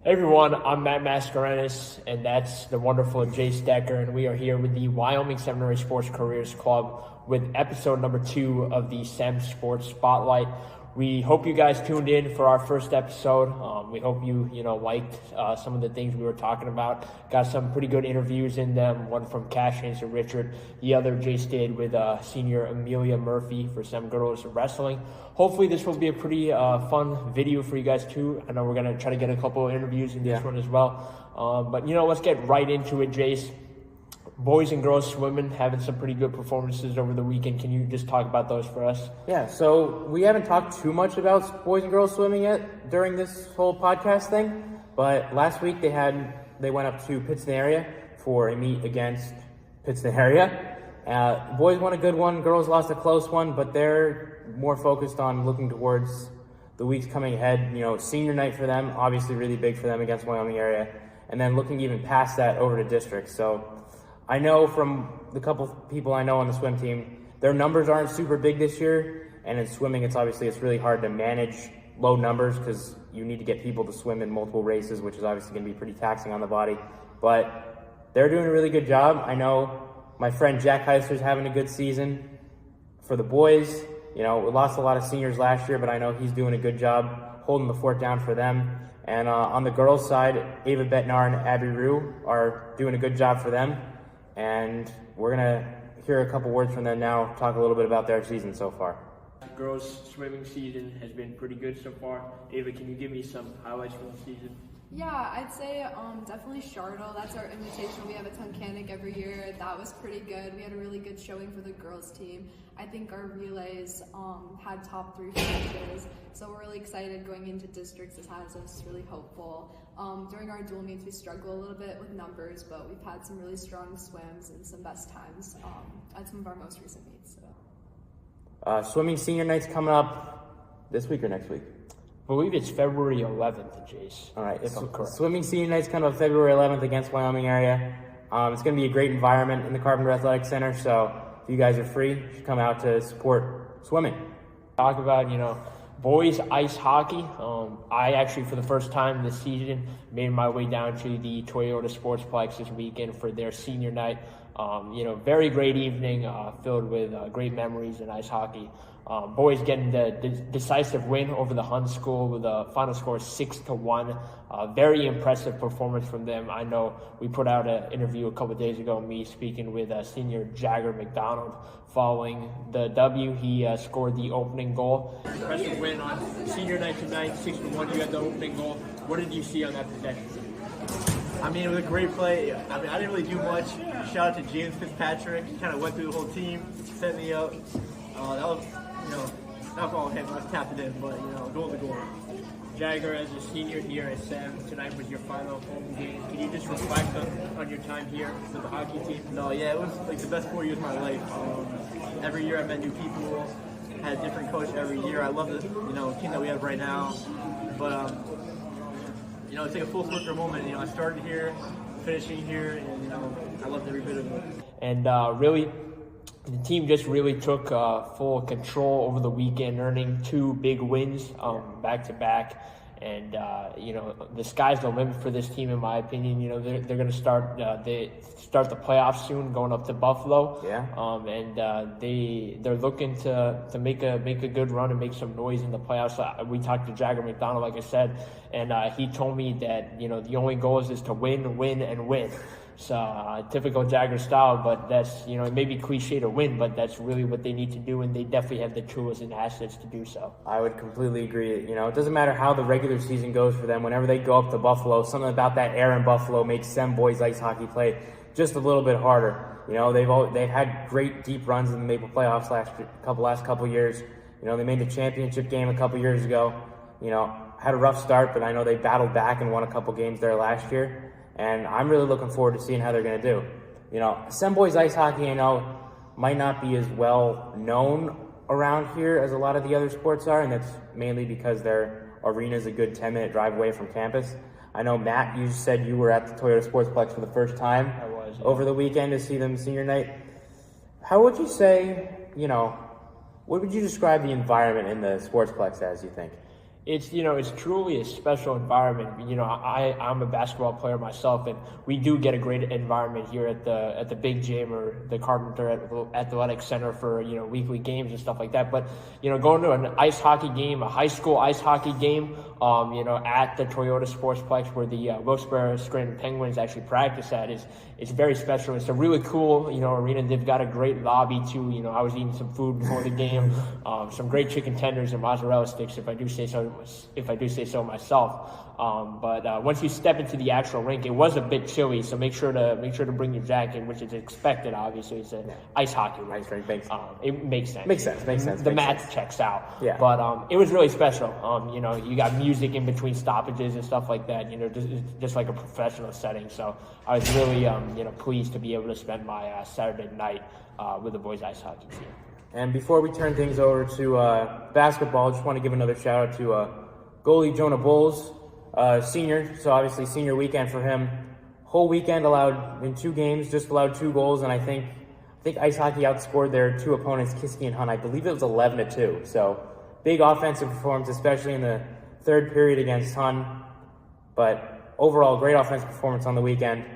Hey everyone, I'm Matt Mascarenhas, and that's the wonderful Jayce Decker, and we are here with the Wyoming Seminary Sports Careers Club with episode number 2 of the SEM Sports Spotlight. We hope you guys tuned in for our first episode. We hope you liked some of the things we were talking about. Got some pretty good interviews in them. One from Cash and Richard. The other Jayce did with senior Amelia Murphy for SEM Girls Wrestling. Hopefully this will be a pretty fun video for you guys too. I know we're going to try to get a couple of interviews in this one as well. But let's get right into it, Jayce. Boys and girls swimming having some pretty good performances over the weekend. Can you just talk about those for us? Yeah, so we haven't talked too much about boys and girls swimming yet during this whole podcast thing, but last week they went up to Pittston area for a meet against Pittston area. Boys won a good one, girls lost a close one, but they're more focused on looking towards the weeks coming ahead. Senior night for them, obviously really big for them against Wyoming area, and then looking even past that over to district. So I know from the couple people I know on the swim team, their numbers aren't super big this year, and in swimming it's really hard to manage low numbers because you need to get people to swim in multiple races, which is obviously going to be pretty taxing on the body. But they're doing a really good job. I know my friend Jack Heisler's having a good season. For the boys, we lost a lot of seniors last year, but I know he's doing a good job holding the fort down for them. And on the girls' side, Ava Betnar and Abby Rue are doing a good job for them. And we're going to hear a couple words from them now, talk a little bit about their season so far. The girls' swimming season has been pretty good so far. Ava, can you give me some highlights from the season? Yeah, I'd say definitely Charlotte. That's our invitational. We have a Tunkhannock every year. That was pretty good. We had a really good showing for the girls team. I think our relays had top 3 finishes. So we're really excited going into districts. This has us really hopeful. During our dual meets, we struggle a little bit with numbers, but we've had some really strong swims and some best times at some of our most recent meets. So. Swimming senior night's coming up this week or next week? I believe it's February 11th, Jayce. All right, swimming senior night's coming up February 11th against Wyoming area. It's going to be a great environment in the Carpenter Athletic Center, so if you guys are free, you should come out to support swimming. Talk about, boys ice hockey. I actually, for the first time this season, made my way down to the Toyota Sportsplex this weekend for their senior night. Very great evening, filled with great memories in ice hockey. Boys getting the decisive win over the Hun School with a final score 6-1. Very impressive performance from them. I know we put out an interview a couple of days ago, me speaking with senior Jagger McDonald. Following the W, he scored the opening goal. Impressive win on senior night tonight, 6-1. You had the opening goal. What did you see on that possession? I mean, it was a great play. I didn't really do much. Shout out to James Fitzpatrick. He kind of went through the whole team, set me up. That was, not all him. I was tapped it in, but, goal to goal. Jagger, as a senior here at SEM, tonight was your final home game. Can you just reflect on your time here with the hockey team? No, yeah, it was like the best 4 years of my life. Every year I met new people, had a different coach every year. I love the team that we have right now. But it's like a full circle moment. I started here, finishing here, and I loved every bit of it. And really, the team just really took full control over the weekend, earning 2 big wins back to back. And the sky's the limit for this team, in my opinion. They're going to start the playoffs soon, going up to Buffalo. Yeah. They're looking to make a good run and make some noise in the playoffs. We talked to Jagger McDonald, like I said, and he told me that the only goal is to win, and win. So typical Jagger style, but that's it may be cliche to win, but that's really what they need to do, and they definitely have the tools and assets to do so. I would completely agree. It doesn't matter how the regular season goes for them. Whenever they go up to Buffalo, something about that air in Buffalo makes SEM boys ice hockey play just a little bit harder. They've had great deep runs in the Maple playoffs last couple years. They made the championship game a couple years ago. Had a rough start, but I know they battled back and won a couple games there last year. And I'm really looking forward to seeing how they're going to do. SEM boys ice hockey, might not be as well known around here as a lot of the other sports are, and that's mainly because their arena is a good 10-minute drive away from campus. I know, Matt, you said you were at the Toyota Sportsplex for the first time over the weekend to see them senior night. How would you say, what would you describe the environment in the Sportsplex as, you think? It's, it's truly a special environment. I'm a basketball player myself, and we do get a great environment here at the Big Gym or the Carpenter Athletic Center for, weekly games and stuff like that. But, going to an ice hockey game, a high school ice hockey game, at the Toyota Sportsplex where the Wilkes-Barre Scranton Penguins actually practice at is very special. It's a really cool, arena. They've got a great lobby too. I was eating some food before the game, some great chicken tenders and mozzarella sticks, if I do say so myself. But once you step into the actual rink, it was a bit chilly, so make sure to bring your jacket, which is expected. Obviously, it's an ice hockey rink. Ice rink, it makes sense. Makes sense. The math checks out. Yeah. But it was really special. You got music in between stoppages and stuff like that. Just like a professional setting. So I was really pleased to be able to spend my Saturday night with the boys ice hockey team. And before we turn things over to basketball, just want to give another shout out to goalie Jonah Bowles, senior. So obviously senior weekend for him. Whole weekend allowed in 2 games, just allowed 2 goals, and I think ice hockey outscored their 2 opponents, Kiski and Hunt. I believe it was 11-2. So big offensive performance, especially in the 3rd period against Hunt. But overall, great offensive performance on the weekend,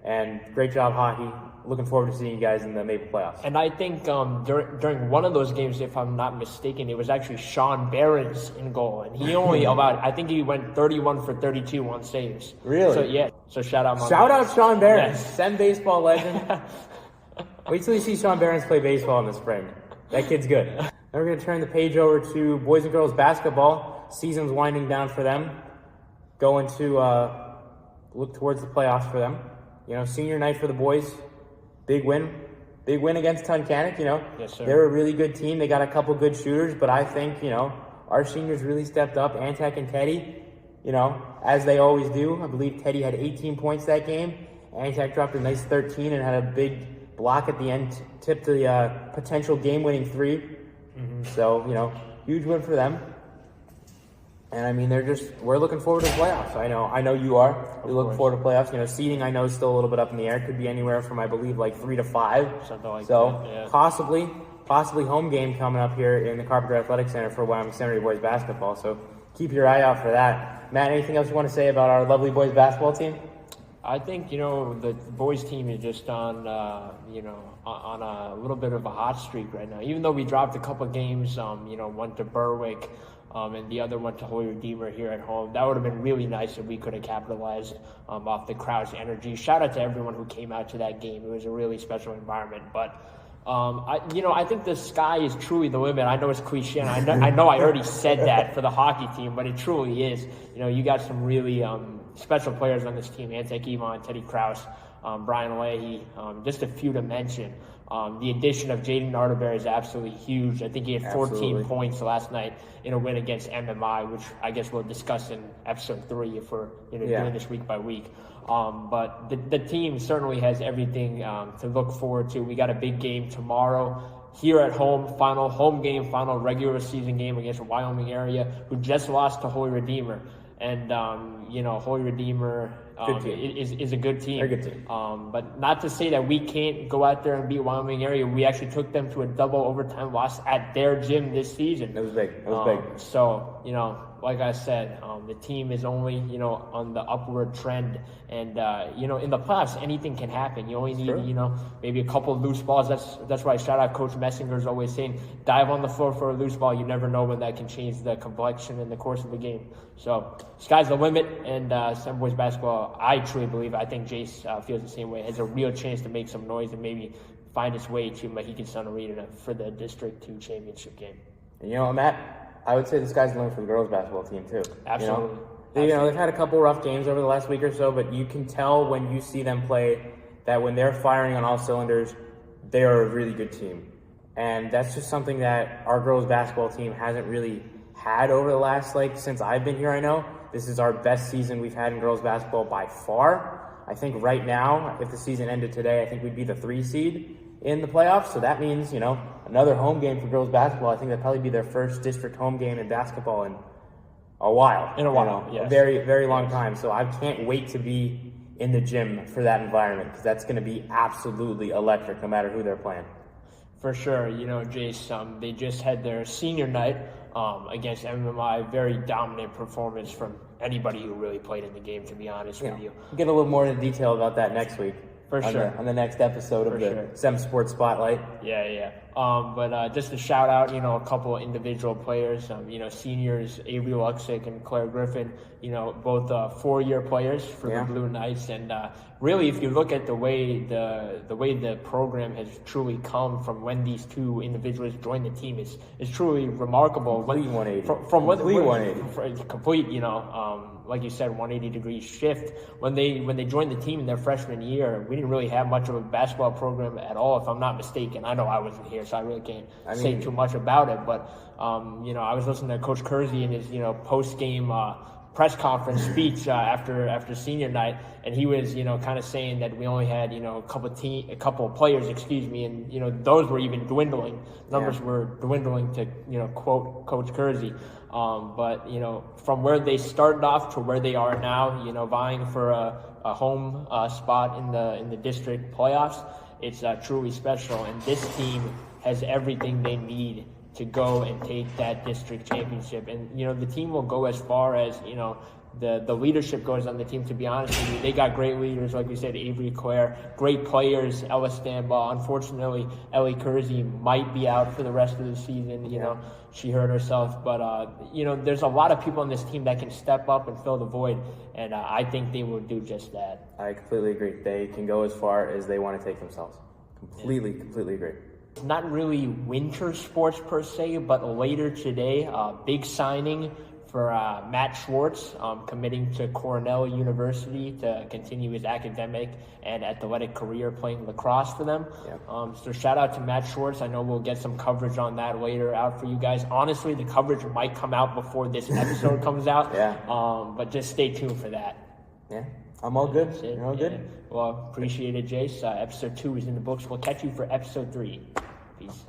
and great job hockey. Looking forward to seeing you guys in the Maple playoffs. And I think during one of those games, if I'm not mistaken, it was actually Sean Behrens in goal, and he only allowed, I think he went 31 for 32 on saves. Really? So yeah. So shout out Sean Behrens, yes. Sem baseball legend. Wait till you see Sean Behrens play baseball in the spring. That kid's good. Now we're going to turn the page over to boys and girls basketball. Season's winding down for them. Going to look towards the playoffs for them. Senior night for the boys. Big win against Tunkhannock, Yes, sir. They're a really good team. They got a couple good shooters, but I think, our seniors really stepped up. Antek and Teddy, as they always do. I believe Teddy had 18 points that game. Antek dropped a nice 13 and had a big block at the end, tipped the potential game-winning 3. Mm-hmm. So, huge win for them. And I mean, we're looking forward to the playoffs. I know you are. We look forward to playoffs. Seeding I know is still a little bit up in the air. Could be anywhere from, I believe, like 3 to 5. Something like that. Yeah. possibly home game coming up here in the Carpenter Athletic Center for Wyoming Seminary boys basketball. So keep your eye out for that. Matt, anything else you want to say about our lovely boys basketball team? I think, the boys team is just on a little bit of a hot streak right now. Even though we dropped a couple games, one to Berwick, and the other one to Holy Redeemer here at home. That would have been really nice if we could have capitalized off the crowd's energy. Shout out to everyone who came out to that game. It was a really special environment. But I think the sky is truly the limit. I know it's cliche, and I know I already said that for the hockey team, but it truly is. You got some really special players on this team: Antek Ivan, Teddy Krause, Brian Leahy, just a few to mention. The addition of Jaden Arterberry is absolutely huge. I think he had 14 points last night in a win against MMI, which I guess we'll discuss in episode 3 if we're doing this week by week. But the team certainly has everything to look forward to. We got a big game tomorrow here at home, final home game, final regular season game against Wyoming area, who just lost to Holy Redeemer. And, Holy Redeemer is a good team. They're a good team. But not to say that we can't go out there and beat Wyoming area. We actually took them to a double overtime loss at their gym this season. It was big. So, like I said, the team is only, on the upward trend. And, in the playoffs, anything can happen. You only need, maybe a couple of loose balls. That's why shout out Coach Messinger's always saying, dive on the floor for a loose ball. You never know when that can change the complexion in the course of the game. So, sky's the limit. And Sem boys basketball, I truly believe, I think Jayce feels the same way, has a real chance to make some noise and maybe find its way to Mohegan Sun Arena for the District 2 championship game. And Matt, I would say the sky's the limit for the girls basketball team too. Absolutely. They've had a couple rough games over the last week or so, but you can tell when you see them play that when they're firing on all cylinders, they are a really good team. And that's just something that our girls basketball team hasn't really had over the last, since I've been here. I know this is our best season we've had in girls basketball by far. I think right now, if the season ended today, I think we'd be the 3 seed in the playoffs. So that means, another home game for girls basketball. I think that'd probably be their first district home game in basketball in a while. Yes. A very, very long time. So I can't wait to be in the gym for that environment, because that's going to be absolutely electric no matter who they're playing. For sure. Jayce, they just had their senior night against MMI. Very dominant performance from anybody who really played in the game, to be honest with you. We'll get a little more into detail about that next week. For sure. On the next episode of the SEM Sports Spotlight. Yeah. But just to shout out, a couple of individual players, seniors Avery Luxick and Claire Griffin, both 4-year players for the Blue Knights. And really, if you look at the way the program has truly come from when these two individuals joined the team, it's truly remarkable. Complete 180. Complete 180. Complete, like you said, 180-degree shift. When they joined the team in their freshman year, we didn't really have much of a basketball program at all, if I'm not mistaken. I know I wasn't here, so I really can't say too much about it. But I was listening to Coach Kersey in his post-game press conference speech after senior night, and he was kind of saying that we only had a couple of players, and those were even dwindling. Numbers were dwindling, to quote Coach Kersey. But from where they started off to where they are now, vying for a home spot in the district playoffs, it's truly special. And this team has everything they need to go and take that district championship. And the team will go as far as the leadership goes on the team, to be honest with you. They got great leaders, like we said, Avery, Claire, great players, Ella Stambaugh. Unfortunately, Ellie Kersey might be out for the rest of the season. She hurt herself. But, there's a lot of people on this team that can step up and fill the void, and I think they will do just that. I completely agree. They can go as far as they want to take themselves. Completely agree. It's not really winter sports per se, but later today, big signing for Matt Schwartz, committing to Cornell University to continue his academic and athletic career playing lacrosse for them. So shout out to Matt Schwartz. I know we'll get some coverage on that later out for you guys. Honestly, the coverage might come out before this episode comes out. But just stay tuned for that. I'm all good. You're all good? Well, appreciate it, Jayce. Episode 2 is in the books. We'll catch you for episode 3. Peace.